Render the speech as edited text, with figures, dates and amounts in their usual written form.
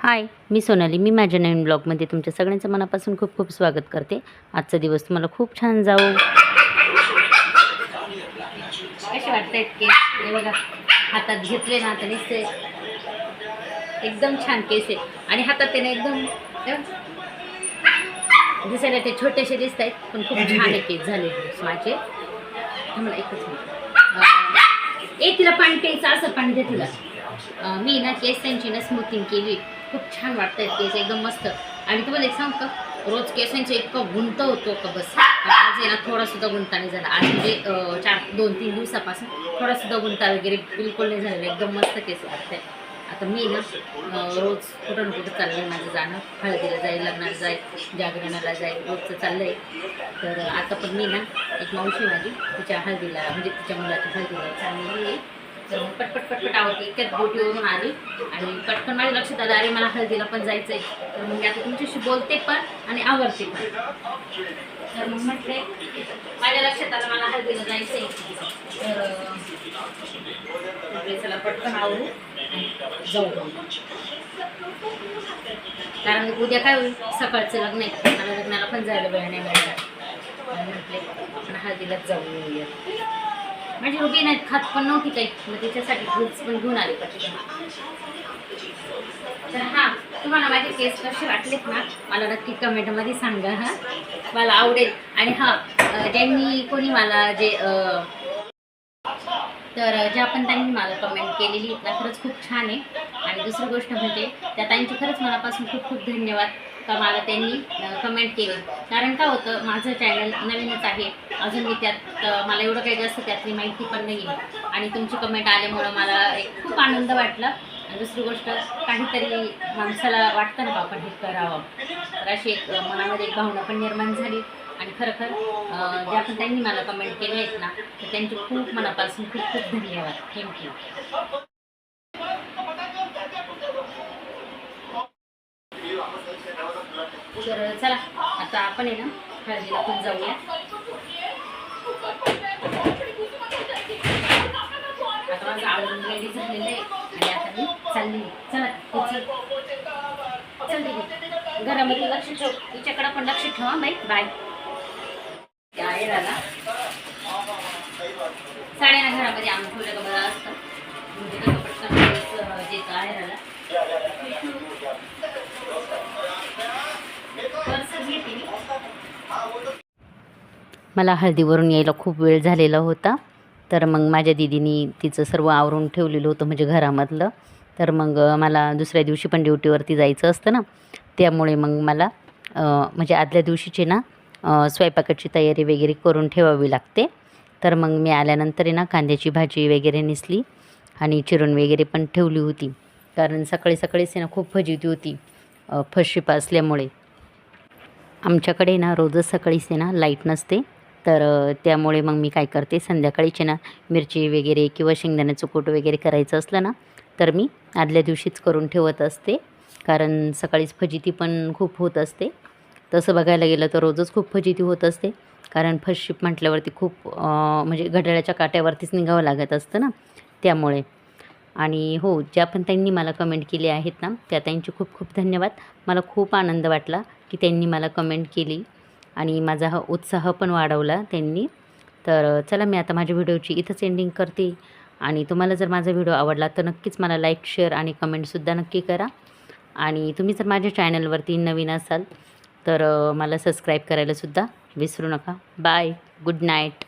हाय, मी सोनाली. मी माझ्या नवीन ब्लॉगमध्ये तुमच्या सगळ्यांचं मनापासून खूप खूप स्वागत करते. आजचा दिवस तुम्हाला खूप छान जाऊ. कसे वाटतायत केस? हे बघा, हातात घेतले ना आता दिसते एकदम छान केस आहे. आणि हातात त्याने एकदम दिसायला ते छोटेसे दिसत आहेत, पण खूप छान आहे केस झाले माझे. मला एकच तिला पाणी प्यायचं असं पाणी दे तिला. मी ना केस त्यांची ना स्मूथिंग केली, खूप छान वाटतं केस एकदम मस्त. आणि तुम्हाला एक सांग का, रोज केसांचं इतकं गुंत होतो का बस. आज आहे ना थोडासुद्धा गुंता नाही झाला. आज म्हणजे 2-3 दिवसापासून थोडासुद्धा गुंता वगैरे बिलकुल नाही झालेला, एकदम मस्त केस वाटतंय. आता मी ना रोज कुठं ना कुठं चाललं आहे माझं जाणं. हळदीला जाईल, लग्नाला जाईल, जागरणाला जाईल, रोजचं चाललं आहे. तर आता पण मी ना एक मावशी माझी तिच्या हळदीला म्हणजे तिच्या मुलाच्या हळदीला चाललेली आहे. तर पटपट पटपट आवडते, इतक्यात ड्युटीवरून आली आणि पटकन माझ्या लक्षात आलं, अरे मला हळदीला पण जायचं आहे. तर मग मी आता तुमच्याशी बोलते पण आणि आवडते पण. तर मग म्हटले माझ्या लक्षात आलं मला हळदीला जायचं आहे. तर चला पटकन आवडू जाऊ. कारण उद्या काय होईल, सकाळचं लग्न आहे, मला लग्नाला पण जायला वेळ नाही मिळणार. म्हटले आपण हळदीलाच जाऊन येऊया. माझी रोटी नाहीत खात पण नव्हती काही, मग त्याच्यासाठी फ्रूट्स पण घेऊन आले पटकन. तर हां, तुम्हाला माझे केस कसे वाटलेत ना मला नक्की कमेंटमध्ये सांगा. हां, मला आवडेल. आणि हां, ज्यांनी कोणी मला ज्या पण त्यांनी मला कमेंट केलेली आहेत ना, खरंच खूप छान आहे. आणि दुसरी गोष्ट म्हणजे त्या ताईंची खरंच मनापासून खूप खूप धन्यवाद का मला त्यांनी कमेंट केली. कारण काय होतं, माझं चॅनल नवीनच आहे अजून, मी त्यात मला एवढं काही जास्त त्यातली माहिती पण नाही आहे. आणि तुमची कमेंट आल्यामुळं मला एक खूप आनंद वाटला. आणि दुसरी गोष्ट, काहीतरी माणसाला वाटतं ना का आपण हे करावं, तर अशी एक मनामध्ये एक भावना पण निर्माण झाली. आणि खरं ज्या पण त्यांनी मला कमेंट केले आहेत ना, तर त्यांचे खूप मनापासून खूप खूप धन्यवाद. थँक्यू. तर चला आता आपण आहे ना हळदीला पण जाऊया. आता माझं आवडून रेडी झालेलं आहे आणि आता मी चालली. चला चल दे, घरामध्ये लक्ष ठेव, तिच्याकडे पण लक्ष ठेवा बाई. बाय. काय झाला साड्या घरामध्ये आणून ठेवलं का मला असतं, म्हणजे पटकन जे काय झालं मला हळदीवरून यायला खूप वेळ झालेला होता. तर मग माझ्या दीदीनी तिचं सर्व आवरून ठेवलेलं होतं म्हणजे घरामधलं. तर मग मला दुसऱ्या दिवशी पण ड्युटीवरती जायचं असतं ना, त्यामुळे मग मला म्हणजे आदल्या दिवशीची ना स्वयंपाकाची तयारी वगैरे करून ठेवावी लागते. तर मग मी आल्यानंतर आहे ना कांद्याची भाजी वगैरे नेसली आणि चिरून वगैरे पण ठेवली होती. कारण सकाळी सकाळीच आहे ना खूप फजिती होती फरशी असल्यामुळे. आमच्याकडे ना रोजच सकाळीच आहे ना लाईट नसते. तर त्यामुळे मग मी काय करते, संध्याकाळीच ना मिरची वगैरे किंवा शेंगदाण्याचं कूट वगैरे करायचं असलं ना, तर मी आदल्या दिवशीच करून ठेवत असते. कारण सकाळीच फजिती पण खूप होत असते. तसं बघायला गेलं तर रोजच खूप फजिती होत असते. कारण फर्स्ट शिफ्ट म्हटल्यावरती खूप म्हणजे घड्याळाच्या काट्यावरतीच निघावं लागत असतं ना, त्यामुळे. आणि हो, ज्या पण त्यांनी मला कमेंट केली आहेत ना, त्या त्यांचे खूप खूप धन्यवाद. मला खूप आनंद वाटला की त्यांनी मला कमेंट केली आणि माझा हा उत्साह पण वाढवला त्यांनी. तर चला मी आता माझ्या व्हिडिओची इथंच एंडिंग करते. आणि तुम्हाला जर माझा व्हिडिओ आवडला तर नक्कीच मला लाईक, शेअर आणि कमेंटसुद्धा नक्की करा. आणि तुम्ही जर माझ्या चॅनलवरती नवीन असाल तर मला सबस्क्राईब करायलासुद्धा विसरू नका. बाय. Good night.